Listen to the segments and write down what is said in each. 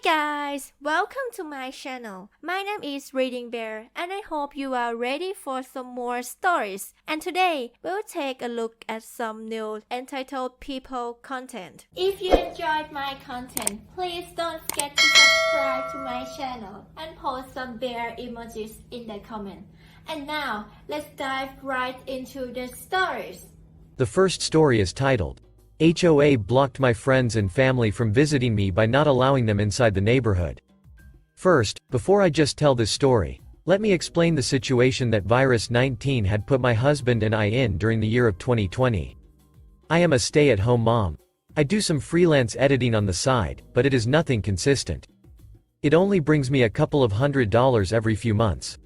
guys, welcome to my channel. My name is ReadingBear and I hope you are ready for some more stories. And today, we'll take a look at some new entitled people content. If you enjoyed my content, please don't forget to subscribe to my channel and post some bear emojis in the comment. And now, let's dive right into the stories. The first story is titled, H.O.A. blocked my friends and family from visiting me by not allowing them inside the neighborhood. First, before I just tell this story, let me explain the situation that virus 19 had put my husband and I in during the year of 2020. I am a stay-at-home mom. I do some freelance editing on the side, but it is nothing consistent. It only brings me a couple of $100s every few months.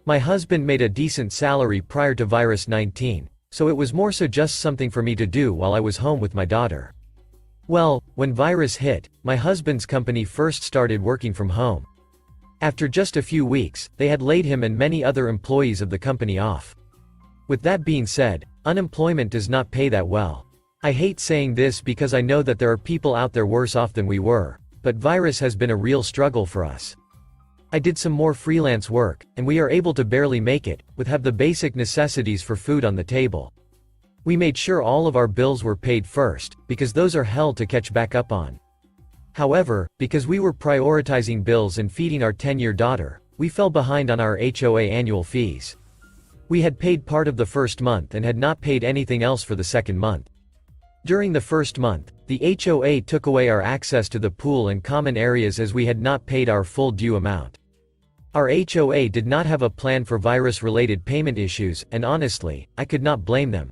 My husband made a decent salary prior to virus 19. So it was more so just something for me to do while I was home with my daughter. Well, when virus hit, my husband's company first started working from home. After just a few weeks, they had laid him and many other employees of the company off. With that being said, unemployment does not pay that well. I hate saying this because I know that there are people out there worse off than we were, but virus has been a real struggle for us. I did some more freelance work, and we are able to barely make it, with have the basic necessities for food on the table. We made sure all of our bills were paid first, because those are hell to catch back up on. However, because we were prioritizing bills and feeding our 10-year daughter, we fell behind on our H.O.A. annual fees. We had paid part of the first month and had not paid anything else for the second month. During the first month, the H.O.A. took away our access to the pool and common areas as we had not paid our full due amount. Our H.O.A. did not have a plan for virus-related payment issues, and honestly, I could not blame them.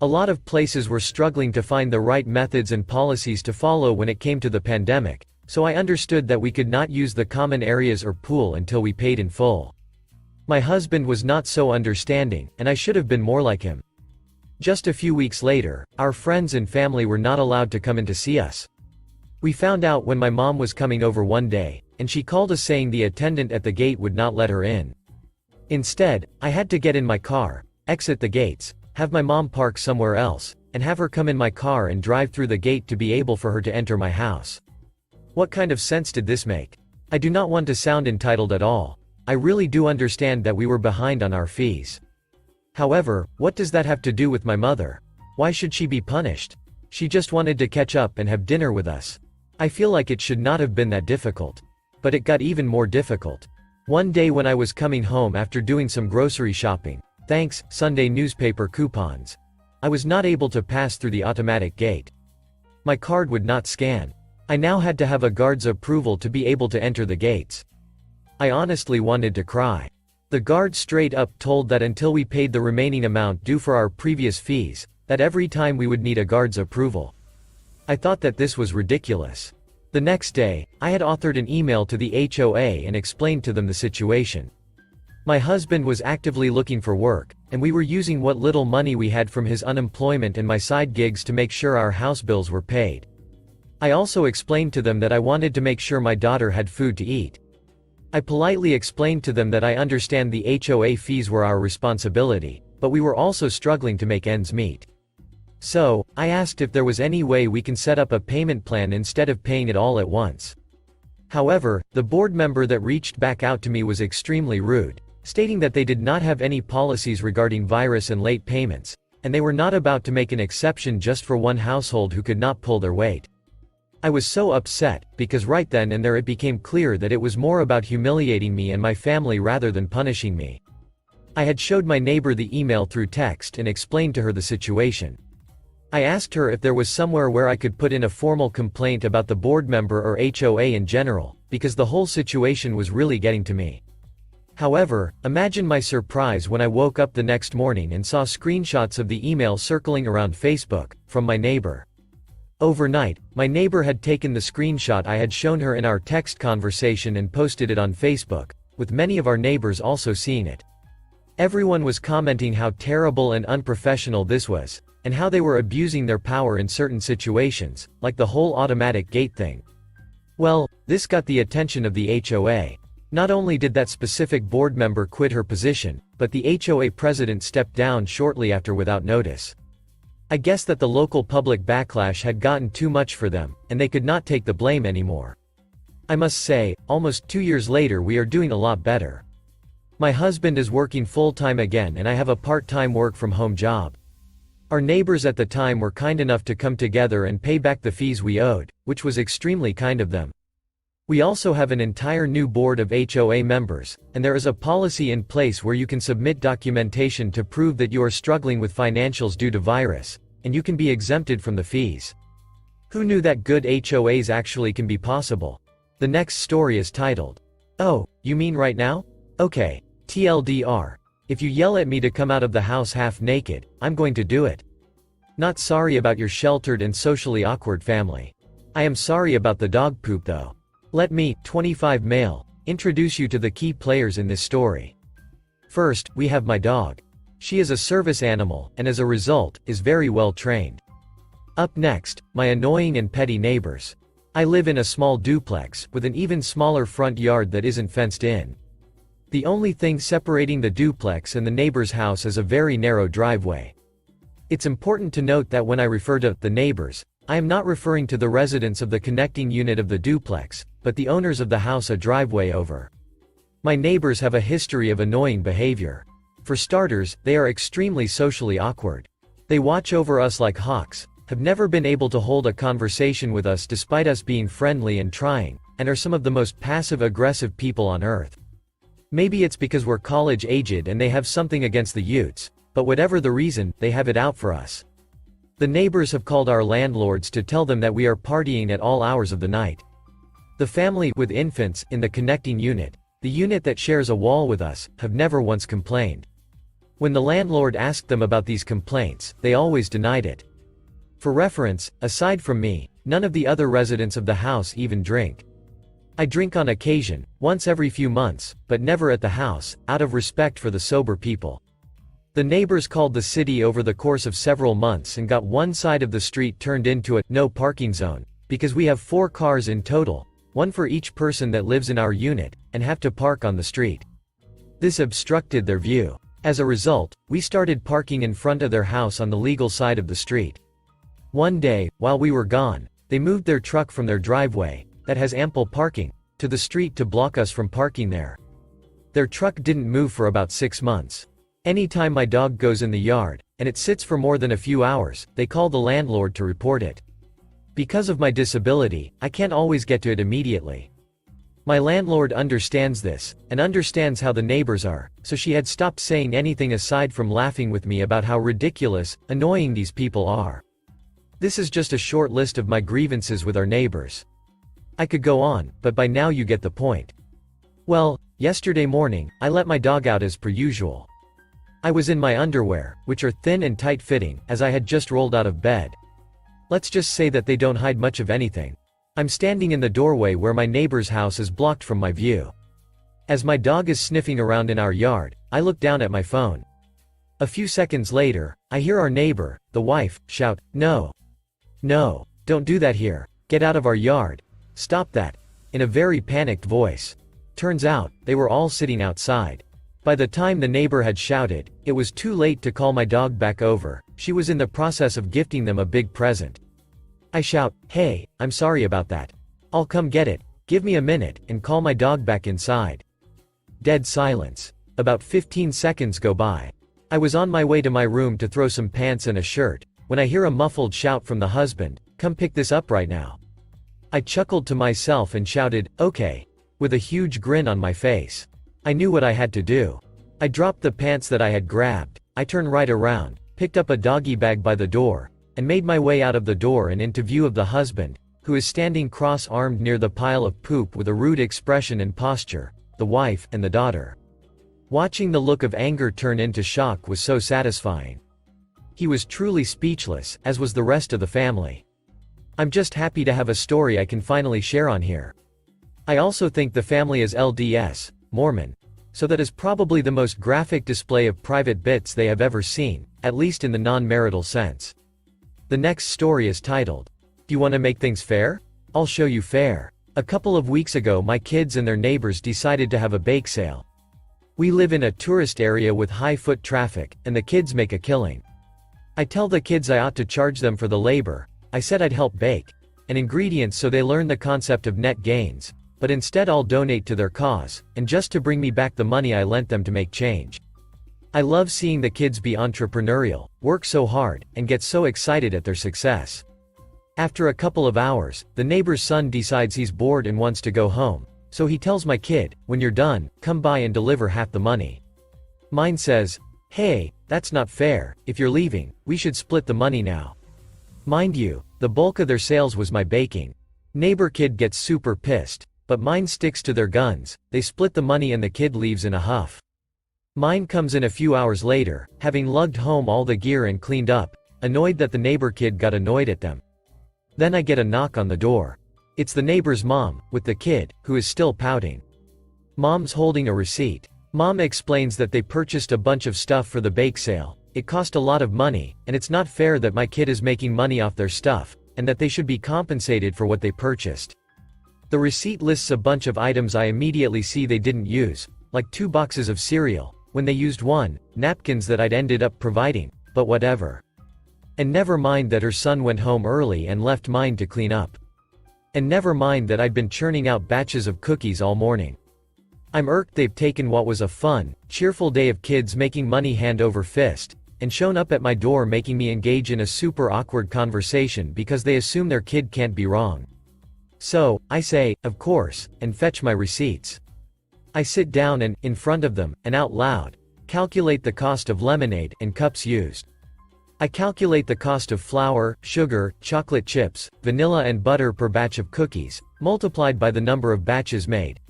A lot of places were struggling to find the right methods and policies to follow when it came to the pandemic, so I understood that we could not use the common areas or pool until we paid in full. My husband was not so understanding, and I should have been more like him. Just a few weeks later, our friends and family were not allowed to come in to see us. We found out when my mom was coming over one day, and she called us saying the attendant at the gate would not let her in. Instead, I had to get in my car, exit the gates, have my mom park somewhere else, and have her come in my car and drive through the gate to be able for her to enter my house. What kind of sense did this make? I do not want to sound entitled at all. I really do understand that we were behind on our fees. However, what does that have to do with my mother? Why should she be punished? She just wanted to catch up and have dinner with us. I feel like it should not have been that difficult. But it got even more difficult. One day when I was coming home after doing some grocery shopping, thanks, Sunday newspaper coupons, I was not able to pass through the automatic gate. My card would not scan. I now had to have a guard's approval to be able to enter the gates. I honestly wanted to cry. The guard straight up told that until we paid the remaining amount due for our previous fees, that every time we would need a guard's approval. I thought that this was ridiculous. The next day, I had authored an email to the H.O.A. and explained to them the situation. My husband was actively looking for work, and we were using what little money we had from his unemployment and my side gigs to make sure our house bills were paid. I also explained to them that I wanted to make sure my daughter had food to eat. I politely explained to them that I understand the H.O.A. fees were our responsibility, but we were also struggling to make ends meet. So, I asked if there was any way we can set up a payment plan instead of paying it all at once. However, the board member that reached back out to me was extremely rude, stating that they did not have any policies regarding virus and late payments, and they were not about to make an exception just for one household who could not pull their weight. I was so upset, because right then and there it became clear that it was more about humiliating me and my family rather than punishing me. I had showed my neighbor the email through text and explained to her the situation. I asked her if there was somewhere where I could put in a formal complaint about the board member or H.O.A. in general, because the whole situation was really getting to me. However, imagine my surprise when I woke up the next morning and saw screenshots of the email circling around Facebook, from my neighbor. Overnight, my neighbor had taken the screenshot I had shown her in our text conversation and posted it on Facebook, with many of our neighbors also seeing it. Everyone was commenting how terrible and unprofessional this was, and how they were abusing their power in certain situations, like the whole automatic gate thing. Well, this got the attention of the H.O.A. Not only did that specific board member quit her position, but the H.O.A. president stepped down shortly after without notice. I guess that the local public backlash had gotten too much for them, and they could not take the blame anymore. I must say, almost 2 years later we are doing a lot better. My husband is working full-time again and I have a part-time work-from-home job. Our neighbors at the time were kind enough to come together and pay back the fees we owed, which was extremely kind of them. We also have an entire new board of H.O.A members, and there is a policy in place where you can submit documentation to prove that you are struggling with financials due to virus, and you can be exempted from the fees. Who knew that good HOAs actually can be possible? The next story is titled, "Oh, you mean right now? Okay. TLDR. If you yell at me to come out of the house half naked, I'm going to do it. Not sorry about your sheltered and socially awkward family. I am sorry about the dog poop though. Let me, 25 male, introduce you to the key players in this story. First, we have my dog. She is a service animal, and as a result, is very well trained. Up next, my annoying and petty neighbors. I live in a small duplex, with an even smaller front yard that isn't fenced in. The only thing separating the duplex and the neighbor's house is a very narrow driveway. It's important to note that when I refer to the neighbors, I am not referring to the residents of the connecting unit of the duplex, but the owners of the house a driveway over. My neighbors have a history of annoying behavior. For starters, they are extremely socially awkward. They watch over us like hawks, have never been able to hold a conversation with us despite us being friendly and trying, and are some of the most passive-aggressive people on earth. Maybe it's because we're college-aged and they have something against the Utes, but whatever the reason, they have it out for us. The neighbors have called our landlords to tell them that we are partying at all hours of the night. The family with infants in the connecting unit, the unit that shares a wall with us, have never once complained. When the landlord asked them about these complaints, they always denied it. For reference, aside from me, none of the other residents of the house even drink. I drink on occasion, once every few months, but never at the house, out of respect for the sober people. The neighbors called the city over the course of several months and got one side of the street turned into a no parking zone, because we have 4 cars in total, one for each person that lives in our unit, and have to park on the street. This obstructed their view. As a result, we started parking in front of their house on the legal side of the street. One day, while we were gone, they moved their truck from their driveway, that has ample parking, to the street to block us from parking there. Their truck didn't move for about 6 months. Anytime my dog goes in the yard, and it sits for more than a few hours, they call the landlord to report it. Because of my disability, I can't always get to it immediately. My landlord understands this, and understands how the neighbors are, so she had stopped saying anything aside from laughing with me about how ridiculous, annoying these people are. This is just a short list of my grievances with our neighbors. I could go on, but by now you get the point. Well, yesterday morning, I let my dog out as per usual. I was in my underwear, which are thin and tight-fitting, as I had just rolled out of bed. Let's just say that they don't hide much of anything. I'm standing in the doorway where my neighbor's house is blocked from my view. As my dog is sniffing around in our yard, I look down at my phone. A few seconds later, I hear our neighbor, the wife, shout, "No. No, don't do that here. Get out of our yard. Stop that," in a very panicked voice. Turns out, they were all sitting outside. By the time the neighbor had shouted, it was too late to call my dog back over. She was in the process of gifting them a big present. I shout, "Hey, I'm sorry about that. I'll come get it. Give me a minute," and call my dog back inside. Dead silence. About 15 seconds go by. I was on my way to my room to throw some pants and a shirt, when I hear a muffled shout from the husband, "Come pick this up right now." I chuckled to myself and shouted, "Okay," with a huge grin on my face. I knew what I had to do. I dropped the pants that I had grabbed, I turned right around, picked up a doggy bag by the door, and made my way out of the door and into view of the husband, who is standing cross-armed near the pile of poop with a rude expression and posture, the wife, and the daughter. Watching the look of anger turn into shock was so satisfying. He was truly speechless, as was the rest of the family. I'm just happy to have a story I can finally share on here. I also think the family is LDS, Mormon, so that is probably the most graphic display of private bits they have ever seen, at least in the non-marital sense. The next story is titled, "Do you want to make things fair? I'll show you fair." A couple of weeks ago my kids and their neighbors decided to have a bake sale. We live in a tourist area with high foot traffic, and the kids make a killing. I tell the kids I ought to charge them for the labor. I said I'd help bake, and ingredients so they learn the concept of net gains, but instead I'll donate to their cause, and just to bring me back the money I lent them to make change. I love seeing the kids be entrepreneurial, work so hard, and get so excited at their success. After a couple of hours, the neighbor's son decides he's bored and wants to go home, so he tells my kid, "When you're done, come by and deliver half the money." Mine says, "Hey, that's not fair, if you're leaving, we should split the money now." Mind you, the bulk of their sales was my baking. Neighbor kid gets super pissed, but mine sticks to their guns. They split the money and the kid leaves in a huff. Mine comes in a few hours later, having lugged home all the gear and cleaned up, annoyed that the neighbor kid got annoyed at them. Then I get a knock on the door. It's the neighbor's mom, with the kid, who is still pouting. Mom's holding a receipt. Mom explains that they purchased a bunch of stuff for the bake sale. It cost a lot of money, and it's not fair that my kid is making money off their stuff, and that they should be compensated for what they purchased. The receipt lists a bunch of items I immediately see they didn't use, like 2 boxes of cereal, when they used 1, napkins that I'd ended up providing, but whatever. And never mind that her son went home early and left mine to clean up. And never mind that I'd been churning out batches of cookies all morning. I'm irked they've taken what was a fun, cheerful day of kids making money hand over fist, and shown up at my door making me engage in a super awkward conversation because they assume their kid can't be wrong. So, I say, "Of course," and fetch my receipts. I sit down and, in front of them, and out loud, calculate the cost of lemonade and cups used. I calculate the cost of flour, sugar, chocolate chips, vanilla and butter per batch of cookies, multiplied by the number of batches made.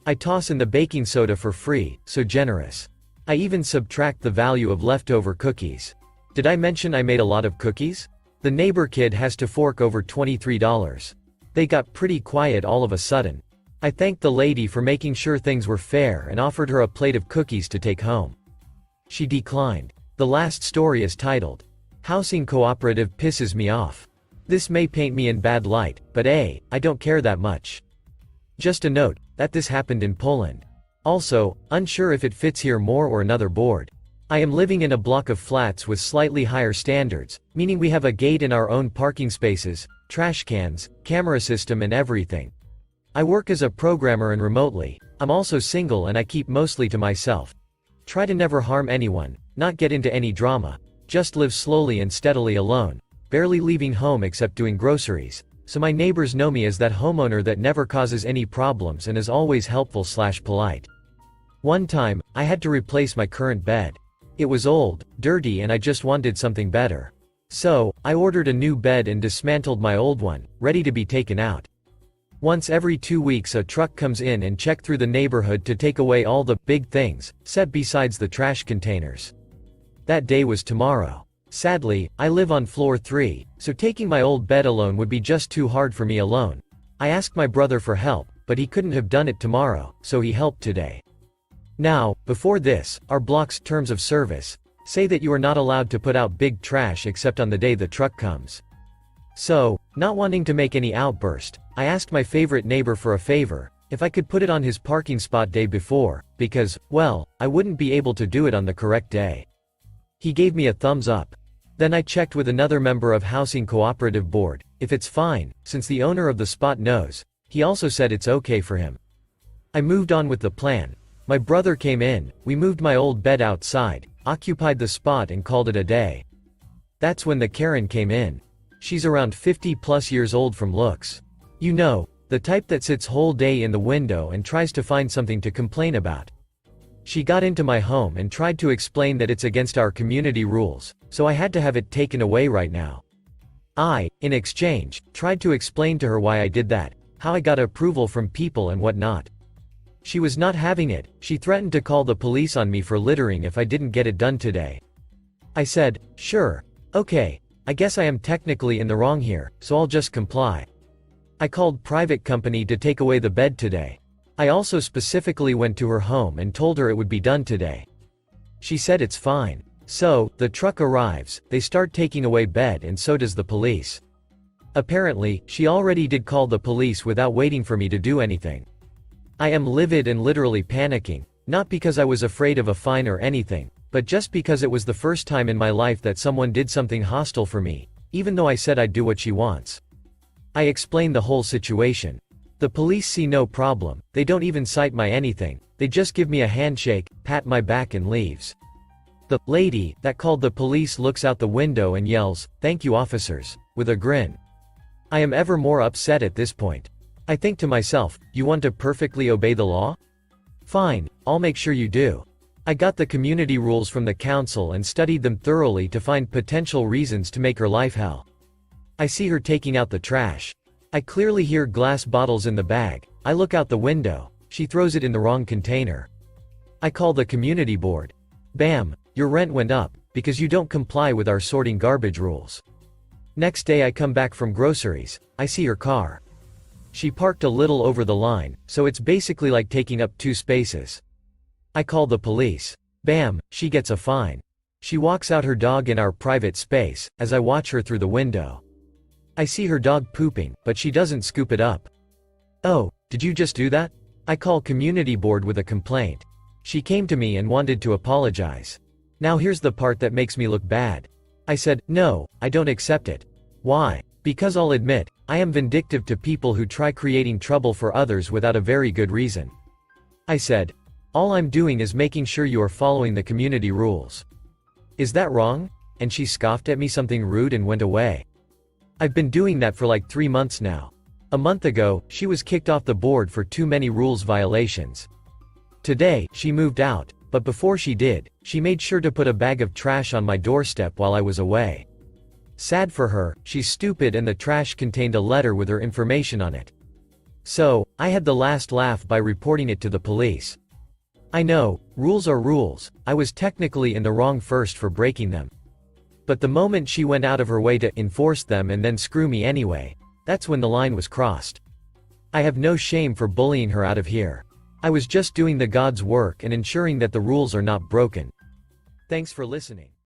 I toss in the baking soda for free, so generous. I even subtract the value of leftover cookies. Did I mention I made a lot of cookies? The neighbor kid has to fork over $23. They got pretty quiet all of a sudden. I thanked the lady for making sure things were fair and offered her a plate of cookies to take home. She declined. The last story is titled, "Housing Cooperative Pisses Me Off." This may paint me in bad light, but I don't care that much. Just a note, that this happened in Poland. Also, unsure if it fits here more or another board. I am living in a block of flats with slightly higher standards, meaning we have a gate in our own parking spaces, trash cans, camera system and everything. I work as a programmer and remotely. I'm also single and I keep mostly to myself. Try to never harm anyone, not get into any drama, just live slowly and steadily alone, barely leaving home except doing groceries. So my neighbors know me as that homeowner that never causes any problems and is always helpful/polite. One time, I had to replace my current bed. It was old, dirty and I just wanted something better. So, I ordered a new bed and dismantled my old one, ready to be taken out. Once every 2 weeks a truck comes in and check through the neighborhood to take away all the big things, set besides the trash containers. That day was tomorrow. Sadly, I live on floor 3, so taking my old bed alone would be just too hard for me alone. I asked my brother for help, but he couldn't have done it tomorrow, so he helped today. Now, before this, our block's terms of service say that you are not allowed to put out big trash except on the day the truck comes. So, not wanting to make any outburst, I asked my favorite neighbor for a favor, if I could put it on his parking spot day before, because, well, I wouldn't be able to do it on the correct day. He gave me a thumbs up. Then I checked with another member of Housing Cooperative Board, if it's fine, since the owner of the spot knows. He also said it's okay for him. I moved on with the plan. My brother came in, we moved my old bed outside, occupied the spot and called it a day. That's when the Karen came in. She's around 50+ years old from looks. You know, the type that sits whole day in the window and tries to find something to complain about. She got into my home and tried to explain that it's against our community rules, so I had to have it taken away right now. I, in exchange, tried to explain to her why I did that, how I got approval from people and whatnot. She was not having it. She threatened to call the police on me for littering if I didn't get it done today. I said, sure, okay, I guess I am technically in the wrong here, so I'll just comply. I called private company to take away the bed today. I also specifically went to her home and told her it would be done today. She said it's fine. So, the truck arrives, they start taking away bed and so does the police. Apparently, she already did call the police without waiting for me to do anything. I am livid and literally panicking, not because I was afraid of a fine or anything, but just because it was the first time in my life that someone did something hostile for me, even though I said I'd do what she wants. I explained the whole situation. The police see no problem, they don't even cite my anything, they just give me a handshake, pat my back and leaves. The lady that called the police looks out the window and yells, "Thank you officers," with a grin. I am ever more upset at this point. I think to myself, you want to perfectly obey the law? Fine, I'll make sure you do. I got the community rules from the council and studied them thoroughly to find potential reasons to make her life hell. I see her taking out the trash. I clearly hear glass bottles in the bag. I look out the window. She throws it in the wrong container. I call the community board. Bam, your rent went up, because you don't comply with our sorting garbage rules. Next day I come back from groceries. I see her car. She parked a little over the line, so it's basically like taking up 2 spaces. I call the police. Bam, she gets a fine. She walks out her dog in our private space, as I watch her through the window. I see her dog pooping, but she doesn't scoop it up. Oh, did you just do that? I call community board with a complaint. She came to me and wanted to apologize. Now here's the part that makes me look bad. I said, no, I don't accept it. Why? Because I'll admit, I am vindictive to people who try creating trouble for others without a very good reason. I said, all I'm doing is making sure you are following the community rules. Is that wrong? And she scoffed at me something rude and went away. I've been doing that for like 3 months now. A month ago, she was kicked off the board for too many rules violations. Today, she moved out, but before she did, she made sure to put a bag of trash on my doorstep while I was away. Sad for her, she's stupid and the trash contained a letter with her information on it. So, I had the last laugh by reporting it to the police. I know, rules are rules, I was technically in the wrong first for breaking them. But the moment she went out of her way to enforce them and then screw me anyway, that's when the line was crossed. I have no shame for bullying her out of here. I was just doing the God's work and ensuring that the rules are not broken. Thanks for listening.